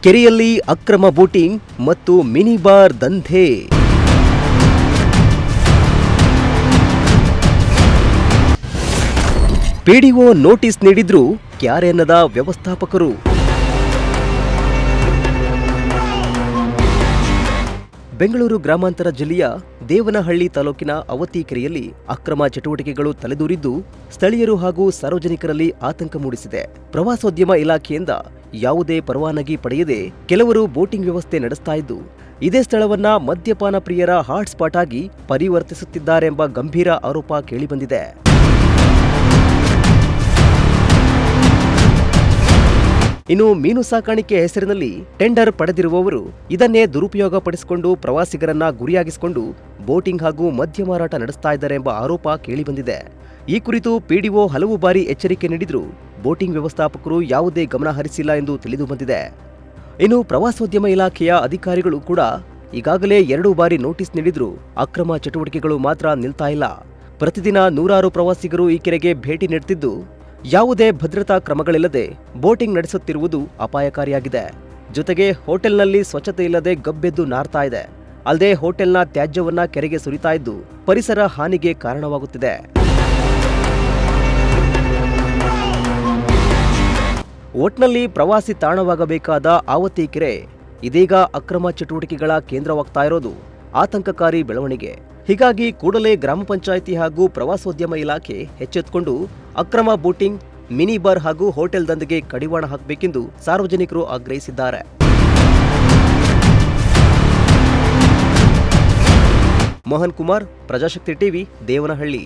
ಕೆರೆಯಲ್ಲಿ ಅಕ್ರಮ ಬೋಟಿಂಗ್ ಮತ್ತು ಮಿನಿ ಬಾರ್ ದಂಧೆ. ಪಿಡಿಒ ನೋಟಿಸ್ ನೀಡಿದ್ರು ಕ್ಯಾರೆ ಅನ್ನದ ವ್ಯವಸ್ಥಾಪಕರು. ಬೆಂಗಳೂರು ಗ್ರಾಮಾಂತರ ಜಿಲ್ಲೆಯ ದೇವನಹಳ್ಳಿ ತಾಲೂಕಿನ ಅವತಿ ಕೆರೆಯಲ್ಲಿ ಅಕ್ರಮ ಚಟುವಟಿಕೆಗಳು ತಲೆದೂರಿದ್ದು ಸ್ಥಳೀಯರು ಹಾಗೂ ಸಾರ್ವಜನಿಕರಲ್ಲಿ ಆತಂಕ ಮೂಡಿಸಿದೆ. ಪ್ರವಾಸೋದ್ಯಮ ಇಲಾಖೆಯಿಂದ ಯಾವುದೇ ಪರವಾನಗಿ ಪಡೆಯದೆ ಕೆಲವರು ಬೋಟಿಂಗ್ ವ್ಯವಸ್ಥೆ ನಡೆಸ್ತಾ ಇದ್ದು ಇದೇ ಸ್ಥಳವನ್ನ ಮದ್ಯಪಾನ ಪ್ರಿಯರ ಹಾಟ್ಸ್ಪಾಟ್ ಆಗಿ ಪರಿವರ್ತಿಸುತ್ತಿದ್ದಾರೆಂಬ ಗಂಭೀರ ಆರೋಪ ಕೇಳಿಬಂದಿದೆ. ಇನ್ನು ಮೀನು ಸಾಕಾಣಿಕೆ ಹೆಸರಿನಲ್ಲಿ ಟೆಂಡರ್ ಪಡೆದಿರುವವರು ಇದನ್ನೇ ದುರುಪಯೋಗ ಪಡಿಸಿಕೊಂಡು ಪ್ರವಾಸಿಗರನ್ನ ಗುರಿಯಾಗಿಸಿಕೊಂಡು ಬೋಟಿಂಗ್ ಹಾಗೂ ಮದ್ಯ ಮಾರಾಟ ನಡೆಸ್ತಾ ಇದ್ದಾರೆ ಎಂಬ ಆರೋಪ ಕೇಳಿಬಂದಿದೆ. ಈ ಕುರಿತು ಪಿಡಿಒ ಹಲವು ಬಾರಿ ಎಚ್ಚರಿಕೆ ನೀಡಿದ್ರು ಬೋಟಿಂಗ್ ವ್ಯವಸ್ಥಾಪಕರು ಯಾವುದೇ ಗಮನ ಹರಿಸಿಲ್ಲ ಎಂದು ತಿಳಿದು ಬಂದಿದೆ. ಇನ್ನು ಪ್ರವಾಸೋದ್ಯಮ ಇಲಾಖೆಯ ಅಧಿಕಾರಿಗಳು ಕೂಡ ಈಗಾಗಲೇ 2 ಬಾರಿ ನೋಟಿಸ್ ನೀಡಿದ್ರು ಅಕ್ರಮ ಚಟುವಟಿಕೆಗಳು ಮಾತ್ರ ನಿಲ್ತಾ ಇಲ್ಲ. ಪ್ರತಿದಿನ ನೂರಾರು ಪ್ರವಾಸಿಗರು ಈ ಕೆರೆಗೆ ಭೇಟಿ ನೀಡುತ್ತಿದ್ದು ಯಾವುದೇ ಭದ್ರತಾ ಕ್ರಮಗಳಿಲ್ಲದೆ ಬೋಟಿಂಗ್ ನಡೆಸುತ್ತಿರುವುದು ಅಪಾಯಕಾರಿಯಾಗಿದೆ. ಜೊತೆಗೆ ಹೋಟೆಲ್ನಲ್ಲಿ ಸ್ವಚ್ಛತೆ ಇಲ್ಲದೆ ಗಬ್ಬೆದ್ದು ನಾರ್ತಾ ಇದೆ. ಅಲ್ಲದೆ ಹೋಟೆಲ್ನ ತ್ಯಾಜ್ಯವನ್ನ ಕೆರೆಗೆ ಸುರಿತಾ ಇದ್ದು ಪರಿಸರ ಹಾನಿಗೆ ಕಾರಣವಾಗುತ್ತಿದೆ. ಒಟ್ನಲ್ಲಿ ಪ್ರವಾಸಿ ತಾಣವಾಗಬೇಕಾದ ಆವತಿ ಕೆರೆ ಇದೀಗ ಅಕ್ರಮ ಚಟುವಟಿಕೆಗಳ ಕೇಂದ್ರವಾಗ್ತಾ ಇರೋದು ಆತಂಕಕಾರಿ ಬೆಳವಣಿಗೆ. ಹೀಗಾಗಿ ಕೂಡಲೇ ಗ್ರಾಮ ಪಂಚಾಯಿತಿ ಹಾಗೂ ಪ್ರವಾಸೋದ್ಯಮ ಇಲಾಖೆ ಎಚ್ಚೆತ್ತುಕೊಂಡು ಅಕ್ರಮ ಬೋಟಿಂಗ್, ಮಿನಿ ಬಾರ್ ಹಾಗೂ ಹೋಟೆಲ್ ದಂಧೆಗೆ ಕಡಿವಾಣ ಹಾಕಬೇಕೆಂದು ಸಾರ್ವಜನಿಕರು ಆಗ್ರಹಿಸಿದ್ದಾರೆ. ಮೋಹನ್ ಕುಮಾರ್, ಪ್ರಜಾಶಕ್ತಿ ಟಿವಿ, ದೇವನಹಳ್ಳಿ.